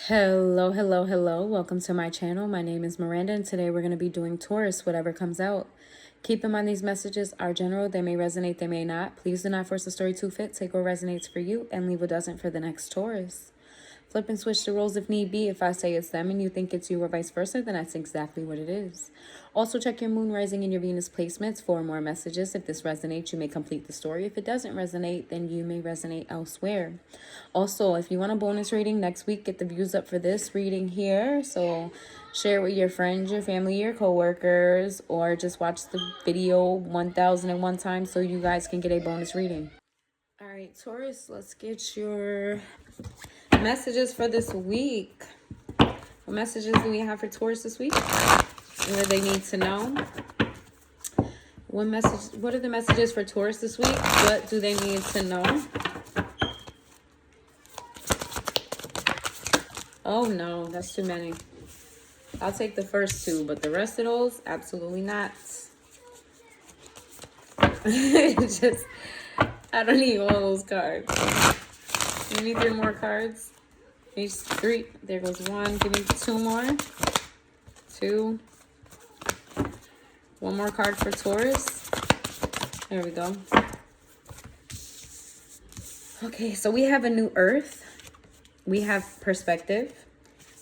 Hello, hello, hello. Welcome to my channel. My name is Miranda, and today we're going to be doing Taurus, whatever comes out. Keep in mind these messages are general. They may resonate, they may not. Please do not force the story to fit. Take what resonates for you and leave what doesn't for the next Taurus. Flip and switch the roles if need be. If I say it's them and you think it's you or vice versa, then that's exactly what it is. Also, check your moon, rising, and your Venus placements for more messages. If this resonates, you may complete the story. If it doesn't resonate, then you may resonate elsewhere. Also, if you want a bonus reading next week, get the views up for this reading here. So share it with your friends, your family, your coworkers, or just watch the video 1001 times so you guys can get a bonus reading. All right, Taurus, let's get your messages for this week. What messages do we have for Taurus this week? What do they need to know? What are the messages for Taurus this week? What do they need to know? Oh no, that's too many. I'll take the first two, but the rest of those, absolutely not. Just, I don't need all those cards. You need 3 more cards. Need 3. There goes 1. Give me 2 more. 2. 1 more card for Taurus. There we go. Okay, so we have a new earth. We have perspective.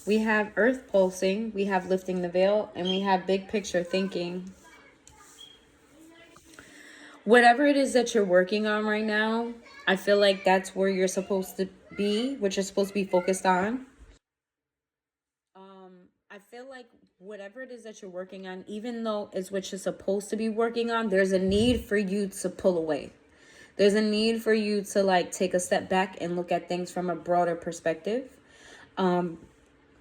We have earth pulsing. We have lifting the veil. And we have big picture thinking. Whatever it is that you're working on right now, I feel like that's where you're supposed to be, what you're supposed to be focused on. I feel like whatever it is that you're working on, even though it's what you're supposed to be working on, there's a need for you to pull away. There's a need for you to like take a step back and look at things from a broader perspective.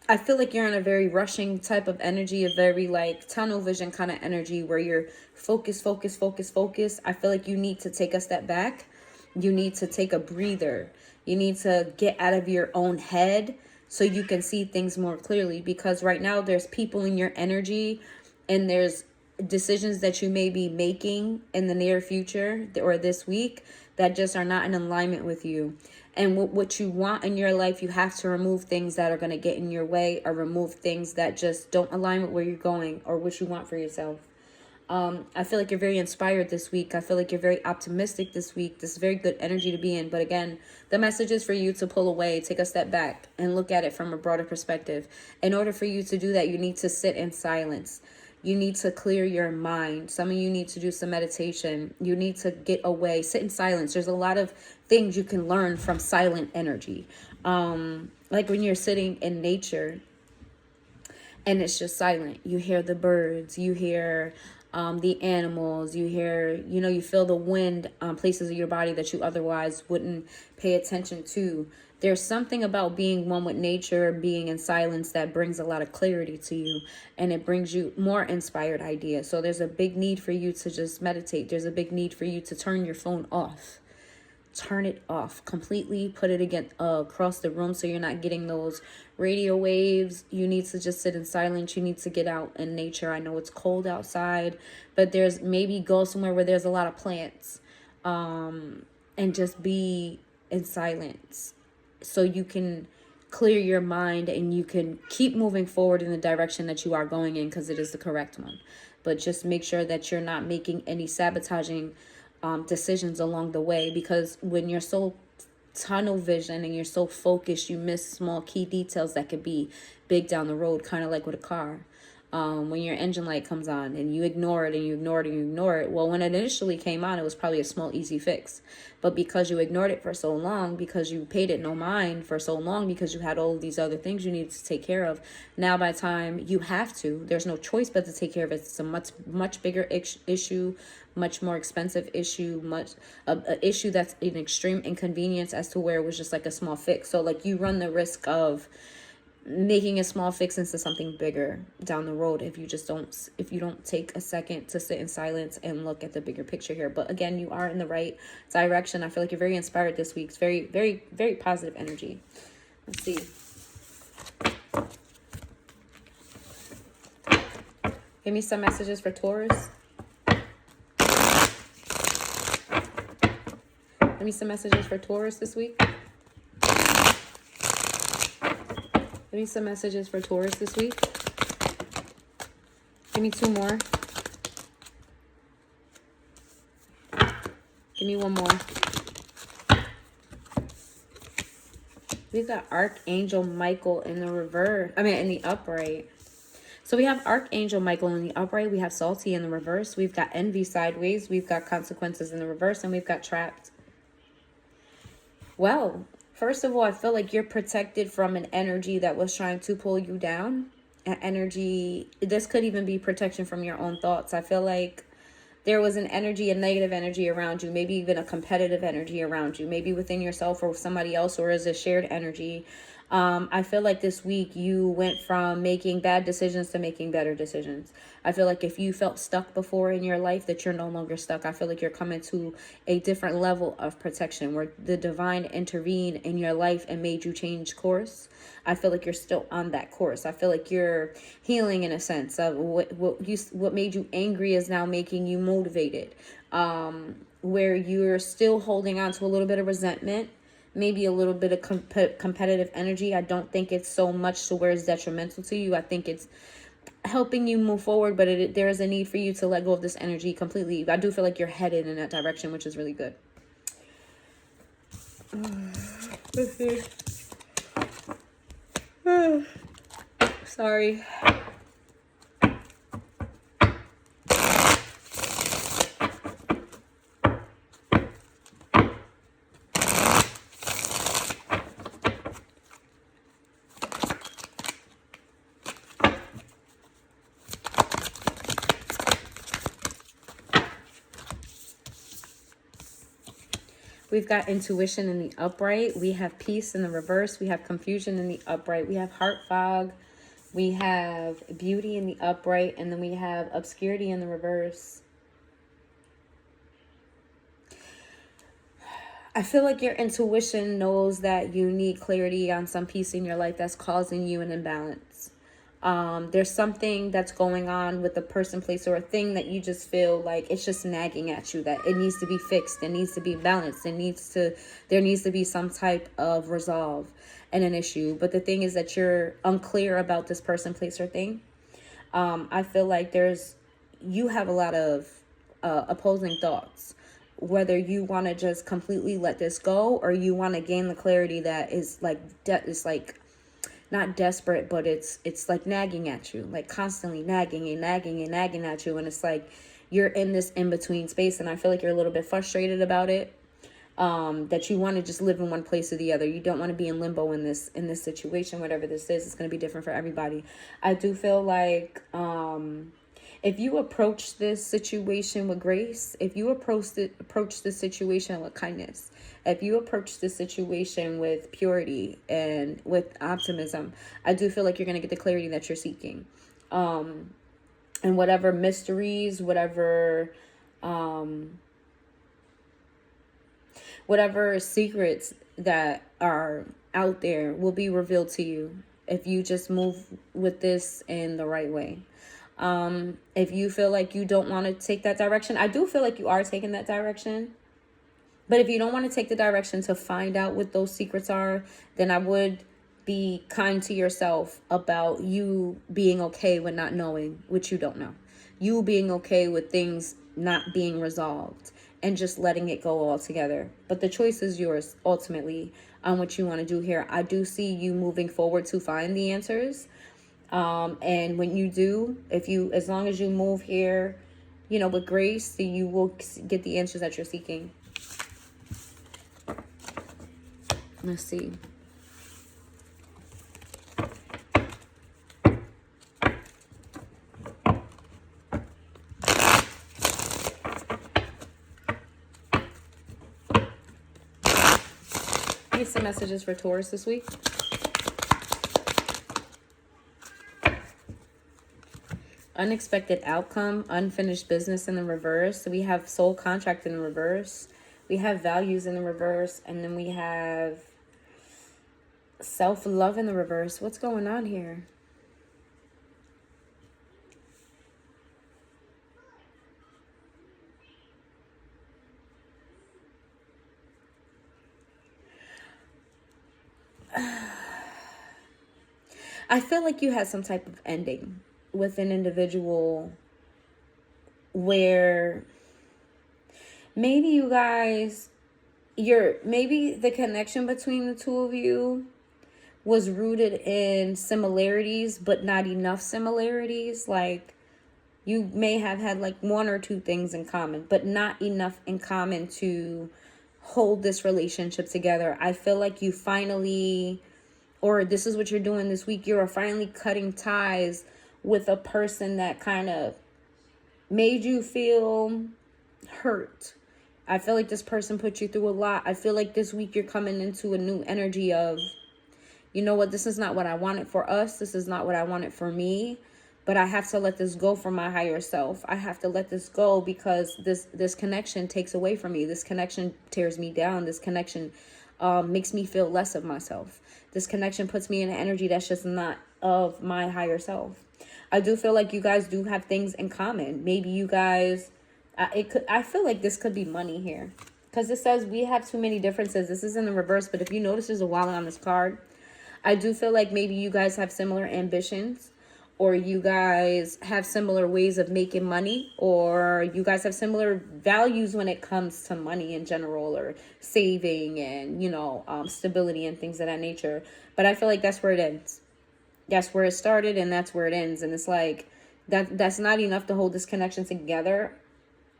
I feel like you're in a very rushing type of energy, a very like tunnel vision kind of energy where you're focus. I feel like you need to take a step back. You need to take a breather. You need to get out of your own head so you can see things more clearly, because right now there's people in your energy and there's decisions that you may be making in the near future or this week that just are not in alignment with you. And what you want in your life, you have to remove things that are going to get in your way, or remove things that just don't align with where you're going or what you want for yourself. I feel like you're very inspired this week. I feel like you're very optimistic this week. This is very good energy to be in. But again, the message is for you to pull away, take a step back, and look at it from a broader perspective. In order for you to do that, you need to sit in silence. You need to clear your mind. Some of you need to do some meditation. You need to get away, sit in silence. There's a lot of things you can learn from silent energy. Like when you're sitting in nature and it's just silent. You hear the birds, you hear the animals, you hear, you feel the wind on places of your body that you otherwise wouldn't pay attention to. There's something about being one with nature, being in silence, that brings a lot of clarity to you, and it brings you more inspired ideas. So there's a big need for you to just meditate. There's a big need for you to turn your phone off. Turn it off completely. Put it again across the room so you're not getting those radio waves. You need to just sit in silence. You need to get out in nature. I know it's cold outside, but there's maybe go somewhere where there's a lot of plants, and just be in silence so you can clear your mind and you can keep moving forward in the direction that you are going in, because it is the correct one. But just make sure that you're not making any sabotaging decisions along the way, because when you're so tunnel vision and you're so focused, you miss small key details that could be big down the road, kind of like with a car. When your engine light comes on and you ignore it and you ignore it and you ignore it. Well, when it initially came on, it was probably a small, easy fix. But because you ignored it for so long, because you paid it no mind for so long, because you had all of these other things you needed to take care of, now by the time you have to, there's no choice but to take care of it. It's a much bigger issue, much more expensive issue, an issue that's an extreme inconvenience as to where it was just like a small fix. So like you run the risk of making a small fix into something bigger down the road if you don't take a second to sit in silence and look at the bigger picture here. But again, you are in the right direction. I feel like you're very inspired this week. It's very, very, very positive energy. Let's see. Give me some messages for Taurus. Give me some messages for Taurus this week. Give me some messages for Taurus this week. Give me 2 more. Give me 1 more. We've got Archangel Michael in the reverse. I mean, in the upright. So we have Archangel Michael in the upright. We have Salty in the reverse. We've got Envy sideways. We've got Consequences in the reverse. And we've got Trapped. Well, first of all, I feel like you're protected from an energy that was trying to pull you down. An energy, this could even be protection from your own thoughts. I feel like there was an energy, a negative energy around you, maybe even a competitive energy around you, maybe within yourself or somebody else, or as a shared energy. I feel like this week you went from making bad decisions to making better decisions. I feel like if you felt stuck before in your life, that you're no longer stuck. I feel like you're coming to a different level of protection where the divine intervened in your life and made you change course. I feel like you're still on that course. I feel like you're healing in a sense of what made you angry is now making you motivated. Where you're still holding on to a little bit of resentment, maybe a little bit of competitive energy. I don't think it's so much to where it's detrimental to you. I think it's helping you move forward, but there is a need for you to let go of this energy completely. I do feel like you're headed in that direction, which is really good. Sorry. We've got Intuition in the upright. We have Peace in the reverse. We have Confusion in the upright. We have Heart Fog. We have Beauty in the upright. And then we have Obscurity in the reverse. I feel like your intuition knows that you need clarity on some piece in your life that's causing you an imbalance. There's something that's going on with a person, place, or a thing that you just feel like it's just nagging at you, that it needs to be fixed, it needs to be balanced, there needs to be some type of resolve and an issue. But the thing is that you're unclear about this person, place, or thing. I feel like you have a lot of opposing thoughts, whether you want to just completely let this go or you want to gain the clarity that is like not desperate, but it's like nagging at you, like constantly nagging and nagging and nagging at you. And it's like you're in this in-between space, and I feel like you're a little bit frustrated about it, that you want to just live in one place or the other. You don't want to be in limbo in this situation. Whatever this is, it's going to be different for everybody. I do feel like if you approach this situation with grace, if you approach this situation with kindness, if you approach this situation with purity and with optimism, I do feel like you're going to get the clarity that you're seeking. And whatever mysteries, whatever secrets that are out there will be revealed to you if you just move with this in the right way. If you feel like you don't want to take that direction, I do feel like you are taking that direction. But if you don't want to take the direction to find out what those secrets are, then I would be kind to yourself about you being okay with not knowing what you don't know. You being okay with things not being resolved and just letting it go altogether. But the choice is yours ultimately on what you want to do here. I do see you moving forward to find the answers. And when you do, as long as you move here, with grace, you will get the answers that you're seeking. Let's see. Need some messages for Taurus this week. Unexpected outcome, unfinished business in the reverse. So we have soul contract in the reverse. We have values in the reverse. And then we have self-love in the reverse. What's going on here? I feel like you had some type of ending with an individual where maybe you guys, maybe the connection between the two of you was rooted in similarities, but not enough similarities. Like, you may have had like one or two things in common, but not enough in common to hold this relationship together. I feel like you finally, or this is what you're doing this week, you're finally cutting ties with a person that kind of made you feel hurt. I feel like this person put you through a lot. I feel like this week you're coming into a new energy of, you know what, this is not what I wanted for us. This is not what I wanted for me. But I have to let this go for my higher self. I have to let this go because this connection takes away from me. This connection tears me down. This connection makes me feel less of myself. This connection puts me in an energy that's just not of my higher self. I do feel like you guys do have things in common. Maybe you guys, I feel like this could be money here. Because it says we have too many differences. This is in the reverse. But if you notice there's a wallet on this card, I do feel like maybe you guys have similar ambitions, or you guys have similar ways of making money, or you guys have similar values when it comes to money in general, or saving and, stability and things of that nature. But I feel like that's where it ends. That's where it started and that's where it ends. And it's like that's not enough to hold this connection together,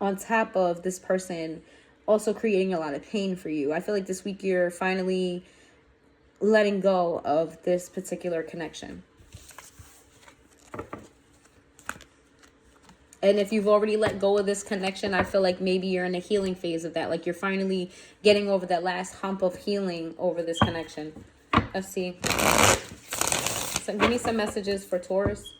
on top of this person also creating a lot of pain for you. I feel like this week you're finally letting go of this particular connection. And if you've already let go of this connection, I feel like maybe you're in a healing phase of that. Like, you're finally getting over that last hump of healing over this connection. Let's see. So give me some messages for Taurus.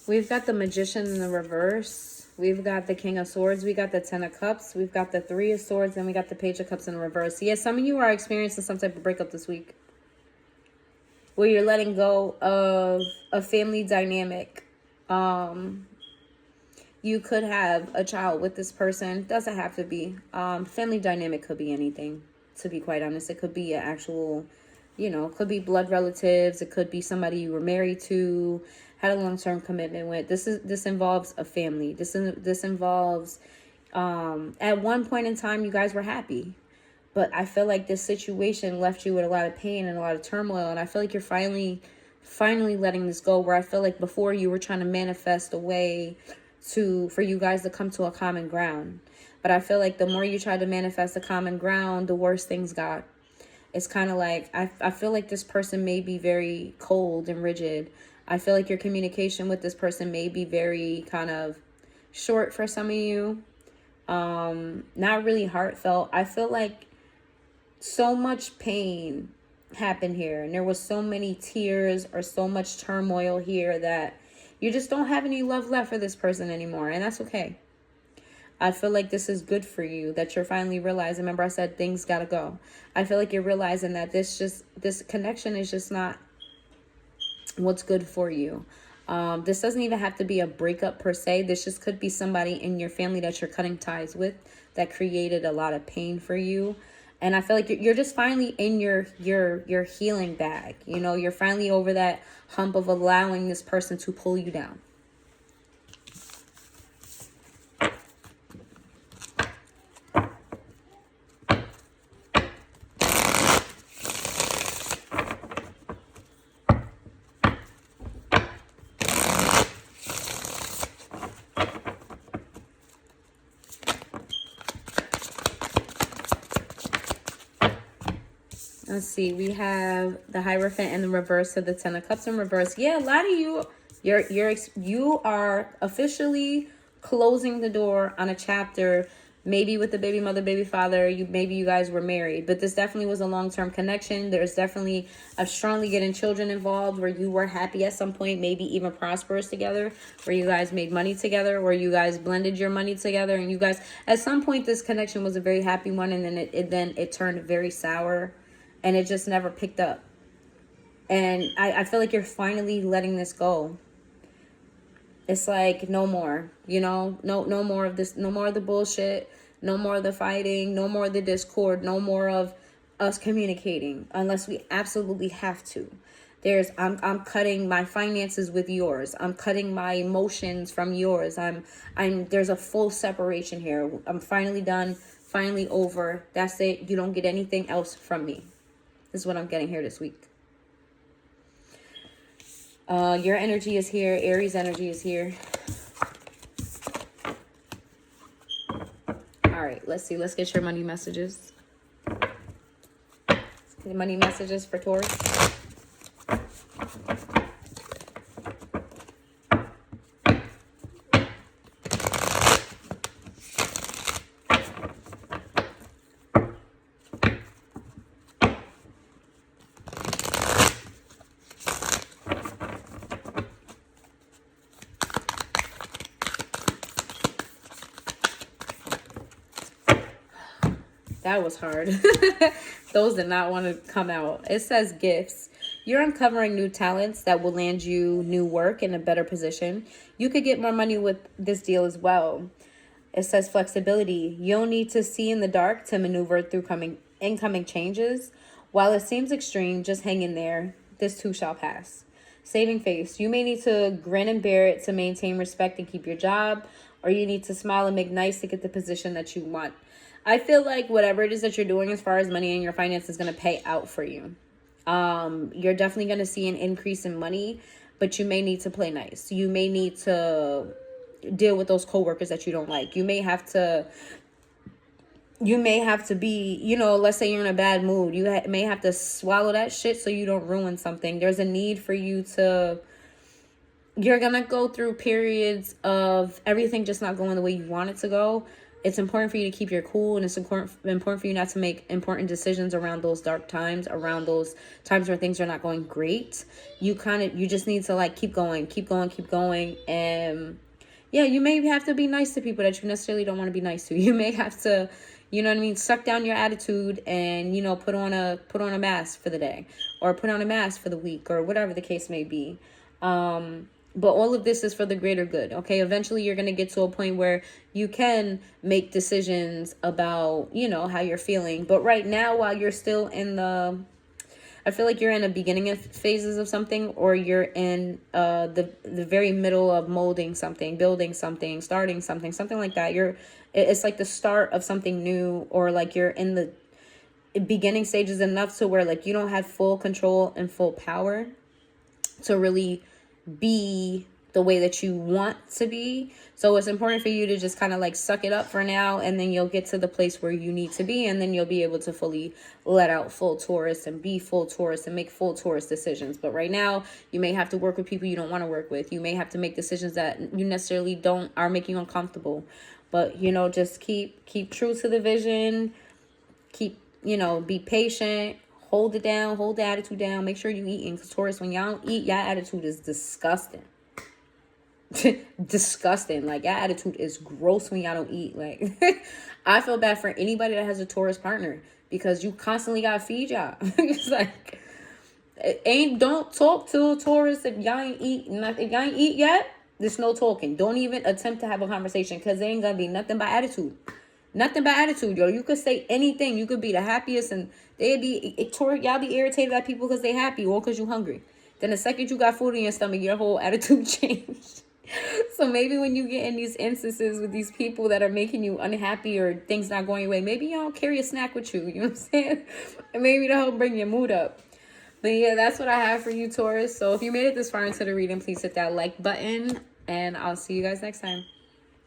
We've got the Magician in the reverse. We've got the King of Swords. We got the Ten of Cups. We've got the Three of Swords. And we got the Page of Cups in the reverse. Yeah, some of you are experiencing some type of breakup this week, where you're letting go of a family dynamic. You could have a child with this person. Doesn't have to be. Family dynamic could be anything, to be quite honest. It could be an actual, it could be blood relatives. It could be somebody you were married to, had a long-term commitment with. This involves a family. This involves, at one point in time, you guys were happy. But I feel like this situation left you with a lot of pain and a lot of turmoil. And I feel like you're finally letting this go, where I feel like before you were trying to manifest a way for you guys to come to a common ground. But I feel like the more you try to manifest a common ground, the worse things got. It's kind of like, I feel like this person may be very cold and rigid. I feel like your communication with this person may be very kind of short for some of you. Not really heartfelt. I feel like so much pain happened here, and there was so many tears or so much turmoil here that you just don't have any love left for this person anymore. And that's okay. I feel like this is good for you, that you're finally realizing. Remember I said things gotta go. I feel like you're realizing that this connection is just not what's good for you. This doesn't even have to be a breakup per se. This just could be somebody in your family that you're cutting ties with that created a lot of pain for you. And I feel like you're just finally in your healing bag. You're finally over that hump of allowing this person to pull you down. Let's see. We have the Hierophant in the reverse of the Ten of Cups in reverse. Yeah, a lot of you, you are officially closing the door on a chapter. Maybe with the baby mother, baby father. Maybe you guys were married, but this definitely was a long-term connection. There's definitely a strongly getting children involved, where you were happy at some point, maybe even prosperous together, where you guys made money together, where you guys blended your money together, and you guys at some point this connection was a very happy one, and then it turned very sour. and it just never picked up. And I feel like you're finally letting this go. It's like, no more, no more of this, no more of the bullshit, no more of the fighting, no more of the discord, no more of us communicating unless we absolutely have to. I'm cutting my finances with yours. I'm cutting my emotions from yours. There's a full separation here. I'm finally done, finally over. That's it. You don't get anything else from me. This is what I'm getting here this week. Your energy is here. Aries energy is here. All right, let's see. Let's get your money messages. Money messages for Taurus. That was hard. Those did not want to come out. It says gifts. You're uncovering new talents that will land you new work in a better position. You could get more money with this deal as well. It says flexibility. You'll need to see in the dark to maneuver through incoming changes. While it seems extreme, just hang in there. This too shall pass. Saving face. You may need to grin and bear it to maintain respect and keep your job, or you need to smile and make nice to get the position that you want. I feel like whatever it is that you're doing as far as money and your finance is going to pay out for you. You're definitely going to see an increase in money, but you may need to play nice. You may need to deal with those coworkers that you don't like. You may have to be, let's say you're in a bad mood. You may have to swallow that shit so you don't ruin something. There's a need for you you're going to go through periods of everything just not going the way you want it to go. It's important for you to keep your cool, and it's important for you not to make important decisions around those dark times, around those times where things are not going great. You just need to keep going. And yeah, you may have to be nice to people that you necessarily don't want to be nice to. You may have to, suck down your attitude and, put on a mask for the day, or put on a mask for the week, or whatever the case may be. But all of this is for the greater good, okay? Eventually, you're going to get to a point where you can make decisions about, how you're feeling. But right now, while you're still I feel like you're in the beginning of phases of something, or you're in the very middle of molding something, building something, starting something like that. It's like the start of something new, or like you're in the beginning stages enough to where you don't have full control and full power to really be the way that you want to be. So it's important for you to just kind of suck it up for now, and then you'll get to the place where you need to be, and then you'll be able to fully let out full Taurus and be full Taurus and make full Taurus decisions. But right now, you may have to work with people you don't want to work with. You may have to make decisions that you necessarily are making you uncomfortable. But just keep true to the vision. Keep be patient. Hold it down. Hold the attitude down. Make sure you eating. Because Taurus, when y'all don't eat, y'all attitude is disgusting. Disgusting. Your attitude is gross when y'all don't eat. I feel bad for anybody that has a Taurus partner, because you constantly gotta feed y'all. It's don't talk to a Taurus if y'all ain't eat. If y'all ain't eat yet, there's no talking. Don't even attempt to have a conversation, because there ain't gonna be nothing but attitude. Nothing but attitude, yo. You could say anything. You could be the happiest, and y'all be irritated at people because they happy, or because you hungry. Then the second you got food in your stomach, your whole attitude changed. So maybe when you get in these instances with these people that are making you unhappy, or things not going your way, maybe y'all carry a snack with you. You know what I'm saying? And maybe to help bring your mood up. But yeah, that's what I have for you, Taurus. So if you made it this far into the reading, please hit that like button, and I'll see you guys next time.